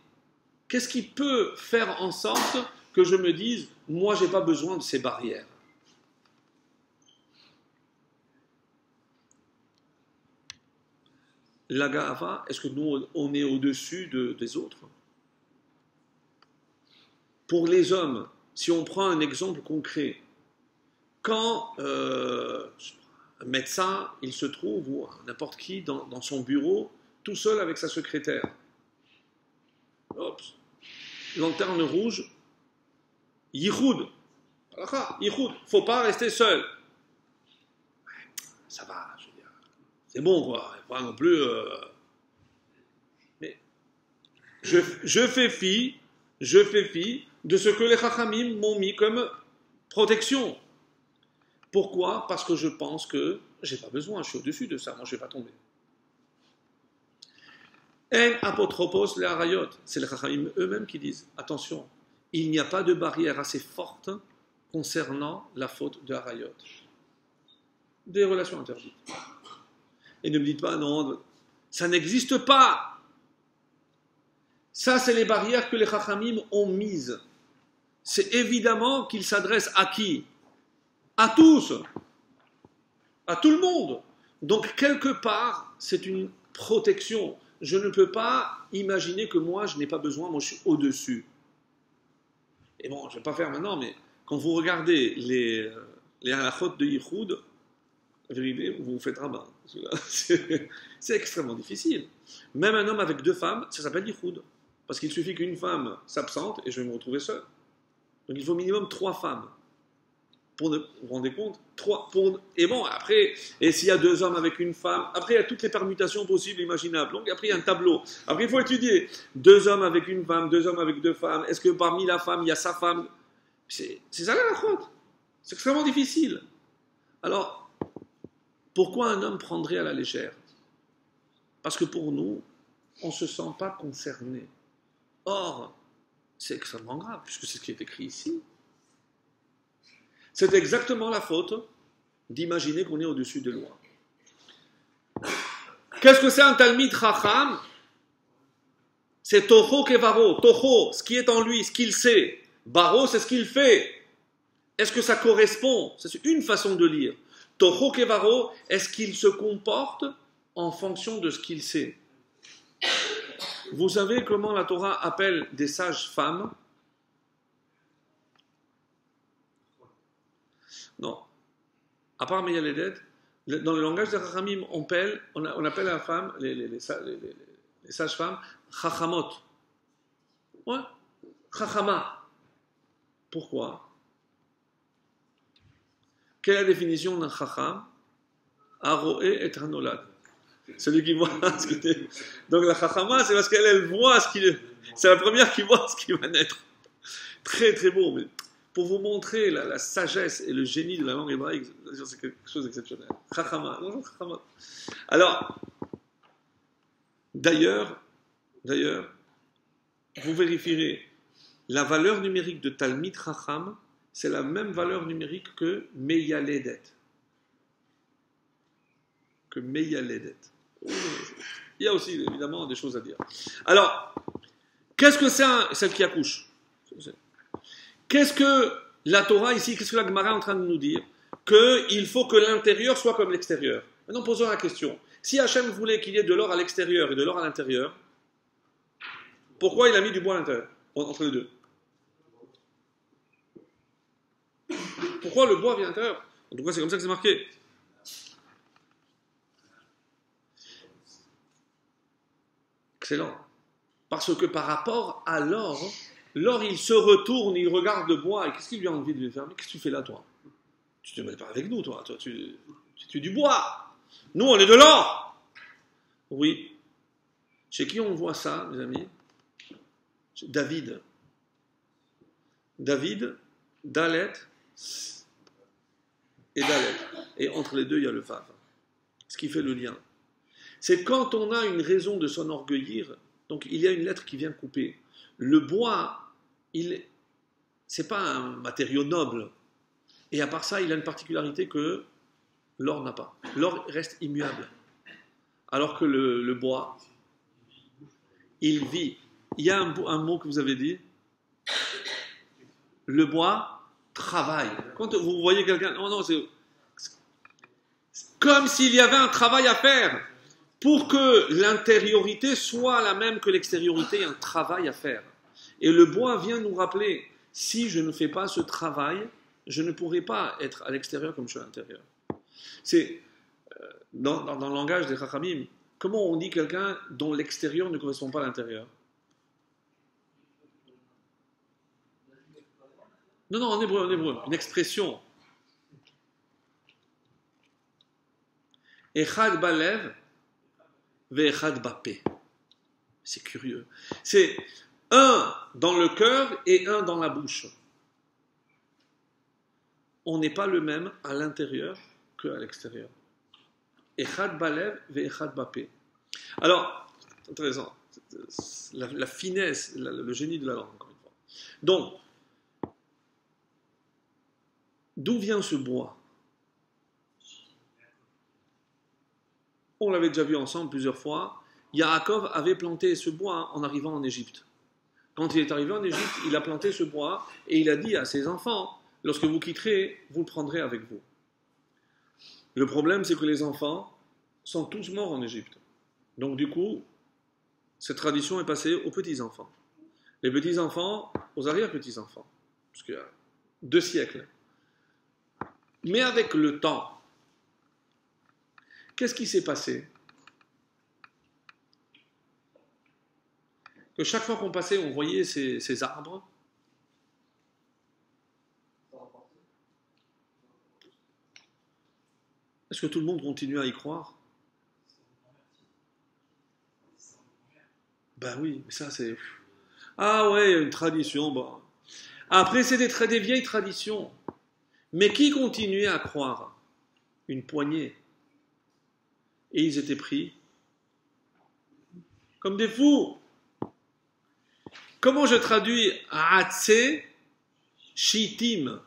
qu'est-ce qui peut faire en sorte que je me dise, moi j'ai pas besoin de ces barrières? La Ga'ava, est-ce que nous on est au-dessus des autres? Pour les hommes, si on prend un exemple concret, quand un médecin, il se trouve, ou n'importe qui, dans son bureau, tout seul avec sa secrétaire. Hop, lanterne rouge, yichoud. Yichoud, faut pas rester seul. Ça va, je veux dire, c'est bon quoi, pas non plus. Mais je fais fi de ce que les Chachamim m'ont mis comme protection. Pourquoi? Parce que je pense que j'ai pas besoin, je suis au-dessus de ça, moi je vais pas tomber. En apotropos les harayot, c'est les Chachamim eux-mêmes qui disent, attention, il n'y a pas de barrière assez forte concernant la faute de harayot. Des relations interdites. Et ne me dites pas, non, ça n'existe pas. Ça, c'est les barrières que les Chachamim ont mises. C'est évidemment qu'ils s'adressent à qui? À tous. À tout le monde. Donc, quelque part, c'est une protection. Je ne peux pas imaginer que moi, je n'ai pas besoin, moi, je suis au-dessus. Et bon, je ne vais pas faire maintenant, mais quand vous regardez les halachot de Yichoud, la vérité, vous vous faites rabat. C'est extrêmement difficile. Même un homme avec deux femmes, ça s'appelle Yichoud. Parce qu'il suffit qu'une femme s'absente et je vais me retrouver seul. Donc il faut minimum 3 femmes. Vous vous rendez compte? Et bon, après, et s'il y a 2 hommes avec une femme, après il y a toutes les permutations possibles et imaginables. Donc après il y a un tableau. Après il faut étudier. 2 hommes avec une femme, 2 hommes avec 2 femmes. Est-ce que parmi la femme, il y a sa femme? C'est ça la faute. C'est extrêmement difficile. Alors, pourquoi un homme prendrait à la légère? Parce que pour nous, on ne se sent pas concerné. Or, c'est extrêmement grave, puisque c'est ce qui est écrit ici. C'est exactement la faute d'imaginer qu'on est au-dessus des lois. Qu'est-ce que c'est un Talmid Chacham? C'est Toho Kevaro. Toho, ce qui est en lui, ce qu'il sait. Baro, c'est ce qu'il fait. Est-ce que ça correspond? C'est une façon de lire. Toho Kevaro, est-ce qu'il se comporte en fonction de ce qu'il sait? Vous savez comment la Torah appelle des sages femmes? Non. À part Meyaledet, Dans le langage des Chachamim, on appelle la femme, les sages-femmes, Chachamot. Ouais, Chachama. Pourquoi? Quelle est la définition d'un Chacham? Aroé et Hanolad. Celui qui voit ce qui est. Donc la Chachama, c'est parce qu'elle voit ce qui. C'est la première qui voit ce qui va naître. Très très beau, mais pour vous montrer la sagesse et le génie de la langue hébraïque, c'est quelque chose d'exceptionnel. Chachama, non, Chachama. Alors, d'ailleurs, vous vérifierez, la valeur numérique de Talmid Chacham, c'est la même valeur numérique que Meyaledet. Il y a aussi, évidemment, des choses à dire. Alors, qu'est-ce que c'est celle qui accouche? Qu'est-ce que la Torah ici, qu'est-ce que la Gemara est en train de nous dire? Qu'il faut que l'intérieur soit comme l'extérieur. Maintenant, posons la question. Si Hachem voulait qu'il y ait de l'or à l'extérieur et de l'or à l'intérieur, pourquoi il a mis du bois à l'intérieur, entre les deux? Pourquoi le bois vient à l'intérieur? En tout cas, c'est comme ça que c'est marqué. Excellent. Parce que par rapport à l'or, l'or, il se retourne, il regarde le bois, et qu'est-ce qu'il lui a envie de lui faire? Mais qu'est-ce que tu fais là, toi? Tu te mets pas avec nous, toi tu es du bois. Nous, on est de l'or. Oui. Chez qui on voit ça, mes amis? Chez David. David, Dalet et Dalet. Et entre les deux, il y a le Vav. Ce qui fait le lien. C'est quand on a une raison de s'enorgueillir, donc il y a une lettre qui vient couper. Le bois, c'est pas un matériau noble. Et à part ça, il a une particularité que l'or n'a pas. L'or reste immuable. Alors que le bois, il vit. Il y a un mot que vous avez dit. Le bois travaille. Quand vous voyez quelqu'un... Non, c'est comme s'il y avait un travail à faire. Pour que l'intériorité soit la même que l'extériorité, il y a un travail à faire. Et le bois vient nous rappeler, si je ne fais pas ce travail, je ne pourrai pas être à l'extérieur comme je suis à l'intérieur. C'est, dans le langage des Chachamim, comment on dit quelqu'un dont l'extérieur ne correspond pas à l'intérieur? Non, en hébreu, une expression. Echad balev, ve'echad bapé. C'est curieux. C'est un dans le cœur et un dans la bouche. On n'est pas le même à l'intérieur qu'à l'extérieur. Echad balev ve'echad bapé. Alors, c'est intéressant. La finesse, le génie de la langue, encore une fois. Donc, d'où vient ce bois? On l'avait déjà vu ensemble plusieurs fois. Yaakov avait planté ce bois en arrivant en Égypte. Quand il est arrivé en Égypte, il a planté ce bois et il a dit à ses enfants, lorsque vous quitterez, vous le prendrez avec vous. Le problème, c'est que les enfants sont tous morts en Égypte. Donc du coup, cette tradition est passée aux petits-enfants. Les petits-enfants aux arrière-petits-enfants. Parce qu'il y a 2 siècles. Mais avec le temps, qu'est-ce qui s'est passé? Que chaque fois qu'on passait, on voyait ces arbres. Est-ce que tout le monde continue à y croire? Ben oui, mais ça c'est... Ah ouais, une tradition, bon. Après, c'est des vieilles traditions. Mais qui continuait à croire? Une poignée. Et ils étaient pris comme des fous. Comment je traduis Atse Shitim?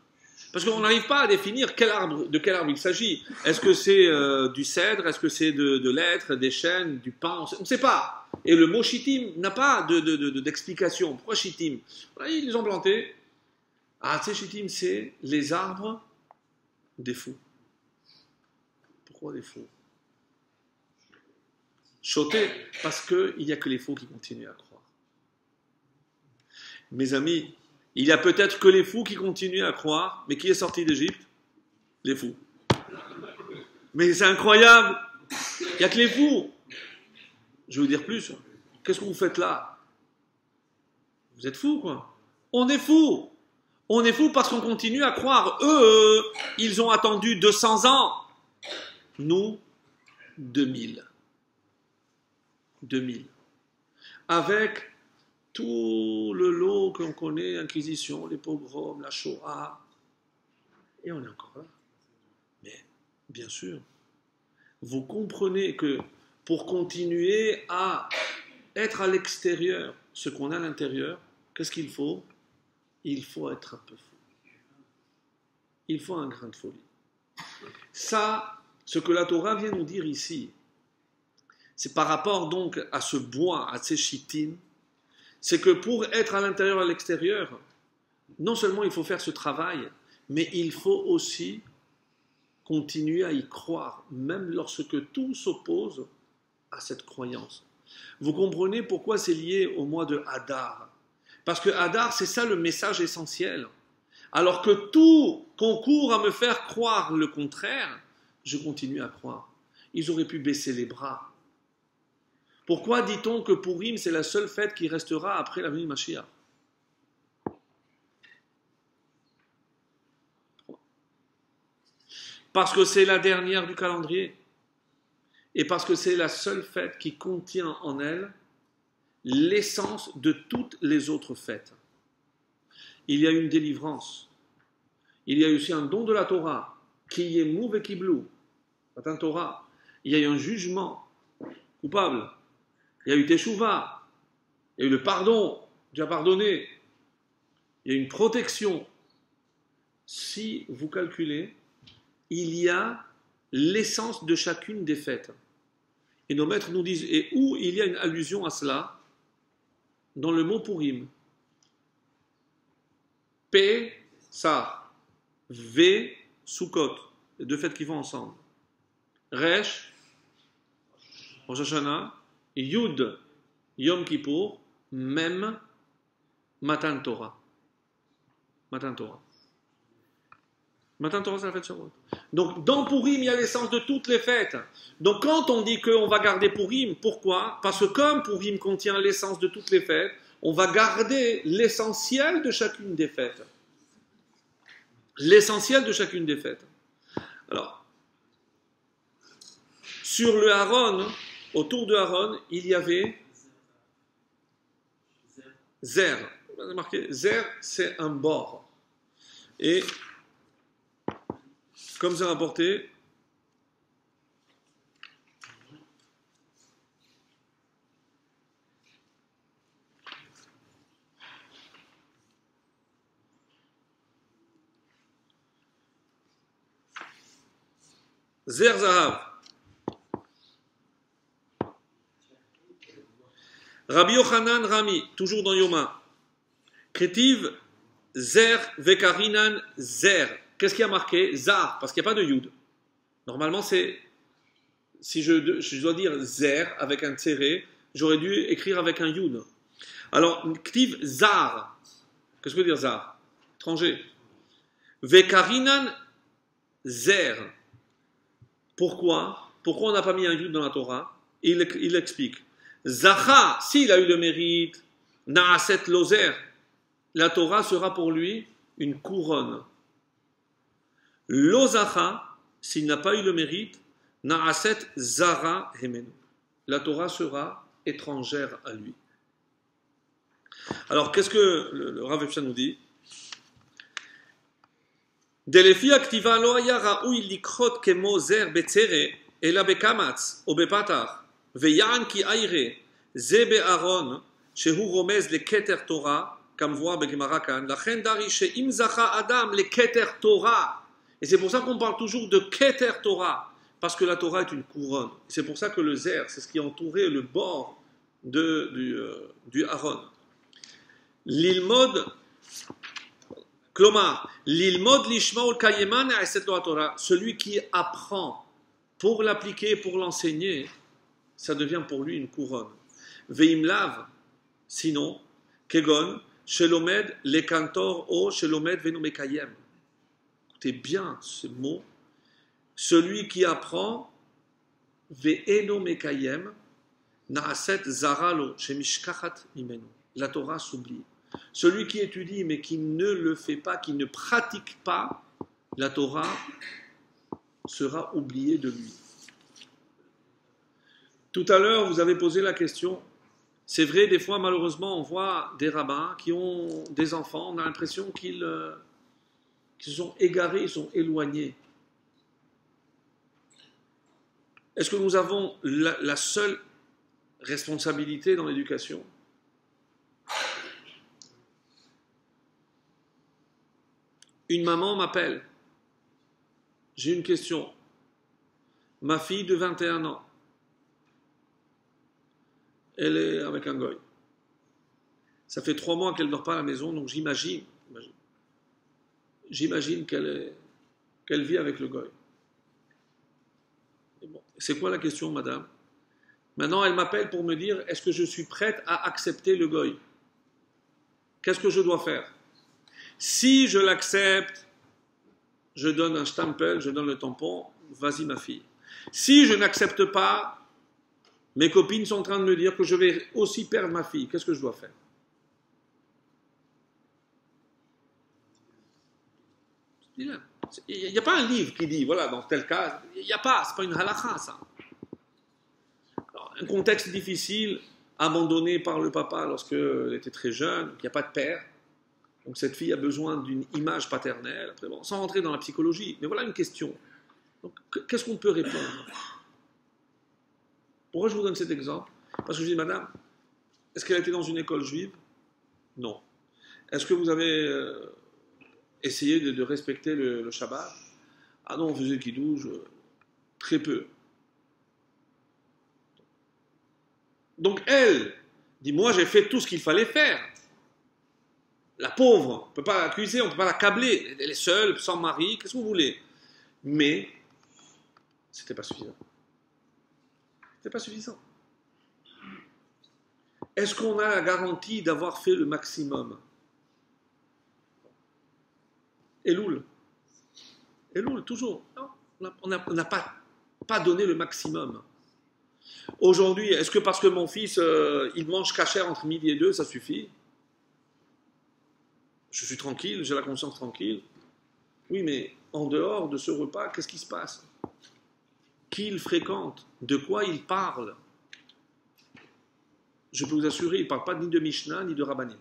Parce qu'on n'arrive pas à définir de quel arbre il s'agit. Est-ce que c'est du cèdre? Est-ce que c'est de l'être, des chênes, du pain? On ne sait pas. Et le mot Shitim n'a pas d'explication. Pourquoi Shitim? Ils les ont plantés. Atse Shitim, c'est les arbres des fous. Pourquoi des fous? Choté, parce qu'il n'y a que les fous qui continuent à croire. Mes amis, il y a peut-être que les fous qui continuent à croire, mais qui est sorti d'Égypte? Les fous. Mais c'est incroyable. Il n'y a que les fous. Je vais vous dire plus. Qu'est-ce que vous faites là? Vous êtes fous, quoi. On est fous. On est fous parce qu'on continue à croire. Eux, ils ont attendu 200 ans. Nous, 2000. 2000. Avec tout le lot qu'on connaît, l'Inquisition, les pogroms, la Shoah. Et on est encore là. Mais, bien sûr, vous comprenez que pour continuer à être à l'extérieur ce qu'on a à l'intérieur, qu'est-ce qu'il faut? Il faut être un peu fou. Il faut un grain de folie. Ça, ce que la Torah vient nous dire ici, c'est par rapport donc à ce bois, à ces chitines, c'est que pour être à l'intérieur et à l'extérieur, non seulement il faut faire ce travail, mais il faut aussi continuer à y croire, même lorsque tout s'oppose à cette croyance. Vous comprenez pourquoi c'est lié au mois de Hadar? Parce que Hadar, c'est ça le message essentiel. Alors que tout concourt à me faire croire le contraire, je continue à croire. Ils auraient pu baisser les bras. Pourquoi dit-on que Purim, c'est la seule fête qui restera après la venue de Mashiach? Parce que c'est la dernière du calendrier. Et parce que c'est la seule fête qui contient en elle l'essence de toutes les autres fêtes. Il y a une délivrance. Il y a aussi un don de la Torah, qui est mouve et kiblou, Matan Torah. Il y a eu un jugement coupable. Il y a eu Teshuvah. Il y a eu le pardon, Dieu a pardonné. Il y a une protection. Si vous calculez, il y a l'essence de chacune des fêtes. Et nos maîtres nous disent, et où il y a une allusion à cela? Dans le mot Purim. P, Sa, V, Sukkot, les deux fêtes qui vont ensemble. Resh, Rosh Hashanah, Yud, Yom Kippour, même Matan Torah. Matan Torah. Matan Torah, c'est la fête Shavuot. Donc, dans Purim, il y a l'essence de toutes les fêtes. Donc, quand on dit qu'on va garder Purim, pourquoi? Parce que comme Purim contient l'essence de toutes les fêtes, on va garder l'essentiel de chacune des fêtes. L'essentiel de chacune des fêtes. Alors, sur le Aaron, autour de Aaron, il y avait Zer. Vous avez marqué, Zer, c'est un bord. Et comme c'est rapporté, Zer Zahav. Rabbi Yochanan Rami, toujours dans Yoma. Kretiv Zer Vekarinan Zer. Qu'est-ce qui a marqué? Zar, parce qu'il n'y a pas de Yud. Normalement, c'est. Si je dois dire Zer avec un tséré, j'aurais dû écrire avec un Yud. Alors, Kretiv Zar. Qu'est-ce que veut dire Zar? Étranger. Vekarinan Zer. Pourquoi? Pourquoi on n'a pas mis un Yud dans la Torah? Il explique. Zacha, s'il a eu le mérite, Naaset Lozer, la Torah sera pour lui une couronne. Lozacha, s'il n'a pas eu le mérite, Naaset Zara Hemenu, la Torah sera étrangère à lui. Alors, qu'est-ce que le Rav Epstein nous dit? Delefi aktiva lo haya raoui likrot kemo zer betzere, ela bekamatz, o bepatach. ויען כי איירה, זה בארון, שהוא רומז לכתר תורה, כמבואר בגמרא כאן, לכן דרי שאם זכה אדם לכתר תורה, et c'est pour ça qu'on parle toujours de keter Torah, parce que la Torah est une couronne. C'est pour ça que le zer, c'est ce qui entourait le bord du Aaron. L'ilmod, klomar, l'ilmod lishmaul kayeman eset lo Torah, celui qui apprend pour l'appliquer, pour l'enseigner, ça devient pour lui une couronne. Veimlav, sinon, kegon, shelomed lekantor o shelomed venu mekayem. Écoutez bien ce mot. celui qui apprend, ve'eno mekayem, na'aset zaralo, shemishkachat imenu. La Torah s'oublie. Celui qui étudie mais qui ne le fait pas, qui ne pratique pas, la Torah sera oubliée de lui. Tout à l'heure, vous avez posé la question. C'est vrai, des fois, malheureusement, on voit des rabbins qui ont des enfants, on a l'impression qu'ils se sont égarés, ils sont éloignés. Est-ce que nous avons la seule responsabilité dans l'éducation ? Une maman m'appelle. J'ai une question. Ma fille de 21 ans, elle est avec un goy. Ça fait 3 mois qu'elle ne dort pas à la maison, donc j'imagine qu'elle vit avec le goy. Bon, c'est quoi la question, madame? Maintenant, elle m'appelle pour me dire, est-ce que je suis prête à accepter le goy? Qu'est-ce que je dois faire? Si je l'accepte, je donne un stempel, je donne le tampon, vas-y ma fille. Si je n'accepte pas, mes copines sont en train de me dire que je vais aussi perdre ma fille. Qu'est-ce que je dois faire? Il n'y a pas un livre qui dit, voilà, dans tel cas, il n'y a pas, c'est pas une halakha, ça. Alors, un contexte difficile, abandonné par le papa lorsqu'elle était très jeune, qu'il n'y a pas de père. Donc cette fille a besoin d'une image paternelle, après, bon, sans rentrer dans la psychologie. Mais voilà une question. Donc, qu'est-ce qu'on peut répondre? Pourquoi je vous donne cet exemple? Parce que je dis, madame, est-ce qu'elle a été dans une école juive? Non. Est-ce que vous avez essayé de respecter le Shabbat? Ah non, on faisait kidouche, très peu. Donc elle dit, moi j'ai fait tout ce qu'il fallait faire. La pauvre, on ne peut pas l'accuser, on ne peut pas l'accabler. Elle est seule, sans mari, qu'est-ce que vous voulez? Mais, c'était pas suffisant. C'était pas suffisant. Est-ce qu'on a la garantie d'avoir fait le maximum? Eloul, toujours. Non, on n'a pas donné le maximum. Aujourd'hui, est-ce que parce que mon fils, il mange cachère entre midi et 2, ça suffit? Je suis tranquille, j'ai la conscience tranquille. Oui, mais en dehors de ce repas, qu'est-ce qui se passe? Qui il fréquente? De quoi il parle? Je peux vous assurer, il ne parle pas ni de Mishnah, ni de Rabbanim.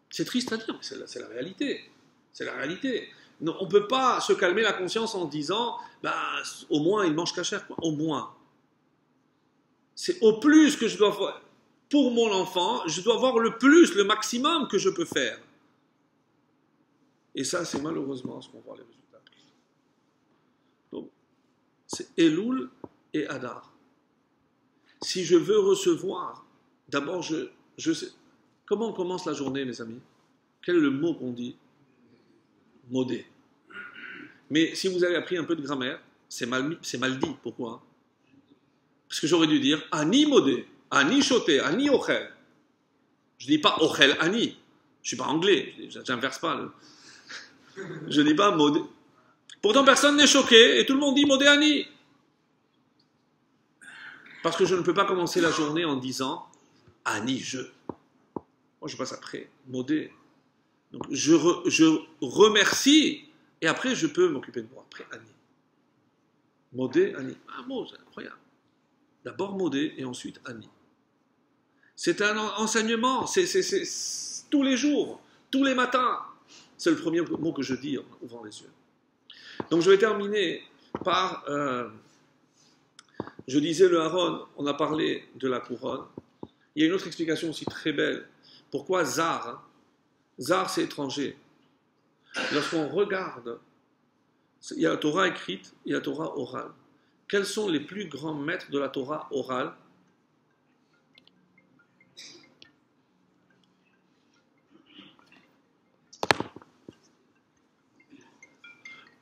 C'est triste à dire, mais c'est la réalité. C'est la réalité. Non, on ne peut pas se calmer la conscience en disant, bah, au moins il mange cachère, quoi. Au moins. C'est au plus que je dois faire. Pour mon enfant, je dois voir le plus, le maximum que je peux faire. Et ça, c'est malheureusement ce qu'on voit les résultats. Donc, c'est Elul et Adar. Si je veux recevoir, d'abord, je sais. Comment on commence la journée, mes amis? Quel est le mot qu'on dit? Modé. Mais si vous avez appris un peu de grammaire, c'est mal dit. Pourquoi? Parce que j'aurais dû dire Ani modé, Ani choté, Ani ochel. Je ne dis pas ochel Ani. Je ne suis pas anglais, j'inverse pas. Je ne dis pas modé. Pourtant, personne n'est choqué et tout le monde dit modé Ani. Parce que je ne peux pas commencer la journée en disant Ani je. Moi, je passe après, modé. Donc, je remercie et après, je peux m'occuper de moi. Après, Ani. Modé, Ani. Un mot, c'est incroyable. D'abord modé et ensuite Ani. C'est un enseignement, c'est tous les jours, tous les matins. C'est le premier mot que je dis en ouvrant les yeux. Donc je vais terminer par, je disais le Haron, on a parlé de la couronne. Il y a une autre explication aussi très belle. Pourquoi Zar? Hein? Zar, c'est étranger. Lorsqu'on regarde, il y a la Torah écrite, il y a la Torah orale. Quels sont les plus grands maîtres de la Torah orale?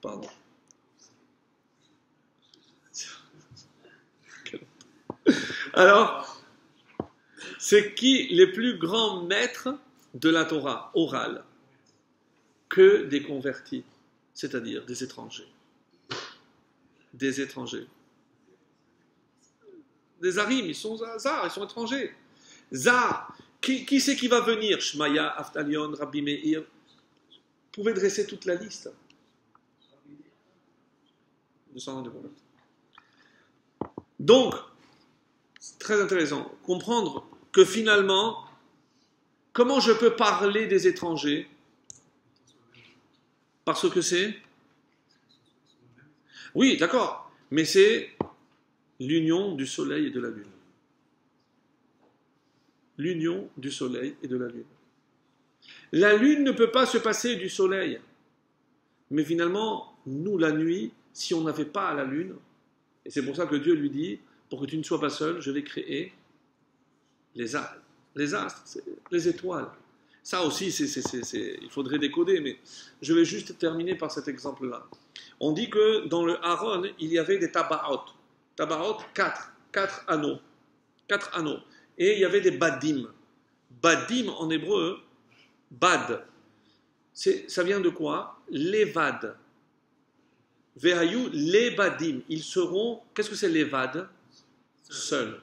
Pardon. Alors, c'est qui les plus grands maîtres de la Torah orale? que des convertis, c'est-à-dire des étrangers. Des étrangers. Des Arim, ils sont Zar, ils sont étrangers. Zar, qui c'est qui va venir? Shmaya, Aftalion, Rabbi Meir. Vous pouvez dresser toute la liste. Donc, c'est très intéressant. Comprendre que finalement, comment je peux parler des étrangers? Parce que c'est... Oui, d'accord, mais c'est l'union du soleil et de la lune. L'union du soleil et de la lune. La lune ne peut pas se passer du soleil. Mais finalement, nous, la nuit, si on n'avait pas la lune, et c'est pour ça que Dieu lui dit, pour que tu ne sois pas seul, je vais créer les astres, les étoiles. Ça aussi, il faudrait décoder, mais je vais juste terminer par cet exemple-là. On dit que dans le Aaron, il y avait des tabaot. Tabaot, 4 anneaux. 4 anneaux. Et il y avait des badim. Badim en hébreu, bad. Ça vient de quoi? Levad. Vehayu, levadim. Ils seront, qu'est-ce que c'est levad? Seul.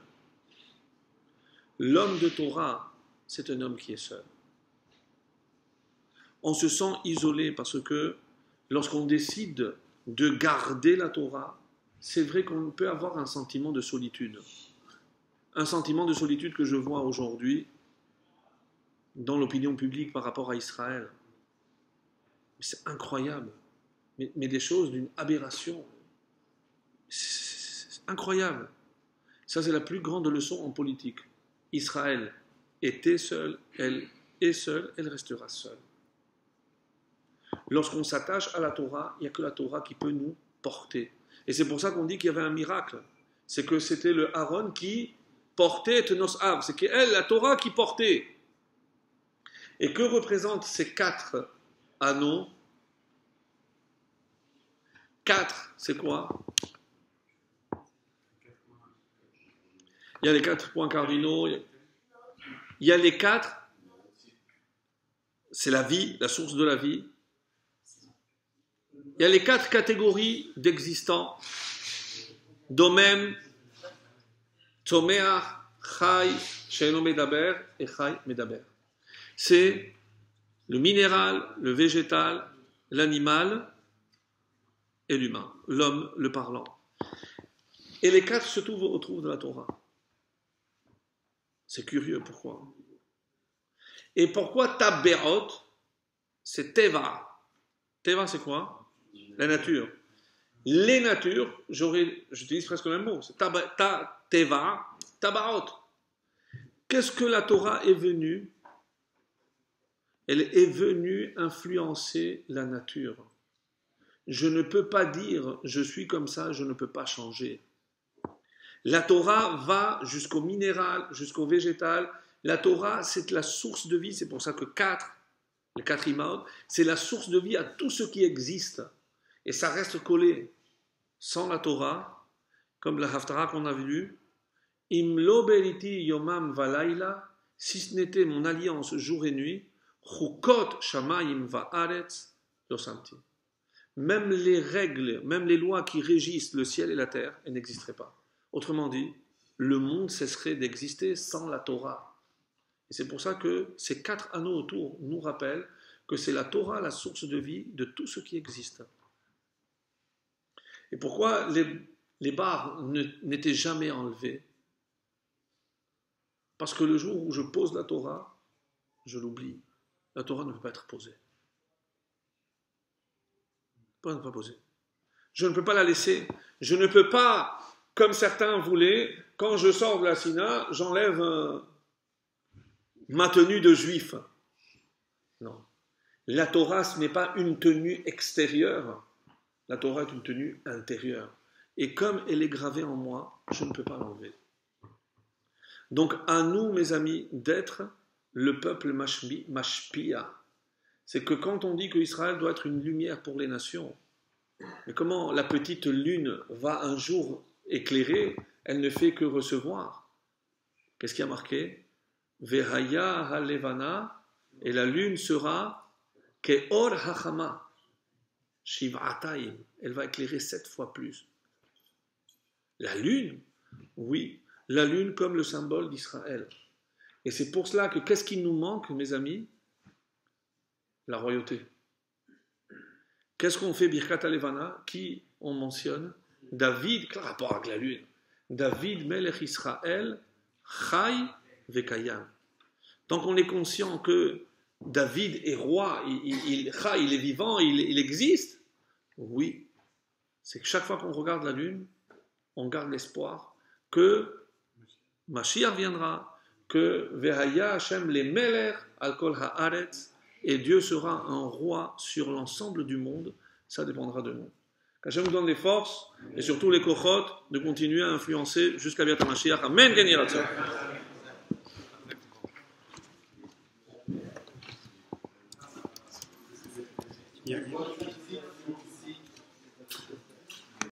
L'homme de Torah, c'est un homme qui est seul. On se sent isolé parce que lorsqu'on décide de garder la Torah, c'est vrai qu'on peut avoir un sentiment de solitude. Un sentiment de solitude que je vois aujourd'hui dans l'opinion publique par rapport à Israël. C'est incroyable. Mais des choses d'une aberration. C'est incroyable. Ça, c'est la plus grande leçon en politique. Israël était seul, elle est seule, elle restera seule. Lorsqu'on s'attache à la Torah, il n'y a que la Torah qui peut nous porter. Et c'est pour ça qu'on dit qu'il y avait un miracle. C'est que c'était le Aaron qui portait Tenos Av. C'est qu'elle, la Torah qui portait. Et que représentent ces 4 anneaux? 4, c'est quoi? Il y a les 4 points cardinaux. Il y a les 4. C'est la vie, la source de la vie. Il y a les 4 catégories d'existants. Domem, Tzomeach, Chai, Sheino Medaber et Chai Medaber. C'est le minéral, le végétal, l'animal et l'humain, l'homme, le parlant. Et les 4 se retrouvent dans la Torah. C'est curieux, pourquoi? Et pourquoi Taberot, c'est Teva? Teva, c'est quoi? La nature. Les natures, j'utilise presque le même mot, c'est Teva, Tabarot. Qu'est-ce que la Torah est venue? Elle est venue influencer la nature. Je ne peux pas dire je suis comme ça, je ne peux pas changer. La Torah va jusqu'au minéral, jusqu'au végétal. La Torah, c'est la source de vie. C'est pour ça que les 4 images, c'est la source de vie à tout ce qui existe. Et ça reste collé. Sans la Torah, comme la Haftarah qu'on a vu, Im lo beriti yomam valayla, si ce n'était mon alliance jour et nuit, chukot shamayim va'aretz lo samti. Même les règles, même les lois qui régissent le ciel et la terre, elles n'existeraient pas. Autrement dit, le monde cesserait d'exister sans la Torah. Et c'est pour ça que ces 4 anneaux autour nous rappellent que c'est la Torah la source de vie de tout ce qui existe. Et pourquoi les barres n'étaient jamais enlevées? Parce que le jour où je pose la Torah, je l'oublie. La Torah ne peut pas être posée. Je ne peux pas poser. Je ne peux pas la laisser. Je ne peux pas, comme certains voulaient, quand je sors de la Sina, j'enlève ma tenue de juif. Non. La Torah, ce n'est pas une tenue extérieure. La Torah est une tenue intérieure. Et comme elle est gravée en moi, je ne peux pas l'enlever. Donc, à nous, mes amis, d'être le peuple mashpia. C'est que quand on dit qu'Israël doit être une lumière pour les nations, mais comment la petite lune va un jour éclairer, elle ne fait que recevoir. Qu'est-ce qui a marqué? Vehaya halevana, et la lune sera Ke'or hachama, shiv'atayim, elle va éclairer 7 fois plus. La lune, oui, la lune comme le symbole d'Israël. Et c'est pour cela que qu'est-ce qui nous manque, mes amis? La royauté. Qu'est-ce qu'on fait, Birkat Alevana? Qui on mentionne? David, quel rapport avec la lune? David, Melech Israël, Chai Vekayam. Tant qu'on est conscient que David est roi, il est vivant, il existe, oui, c'est que chaque fois qu'on regarde la lune, on garde l'espoir que Mashiach viendra, que Vehaya Hashem le Melech al kol haaretz, et Dieu sera un roi sur l'ensemble du monde, ça dépendra de nous. Qu'Hachem nous donne les forces et surtout les kochot de continuer à influencer jusqu'à Biat HaMashiach. Amen, Ken Yiratzon. Yeah.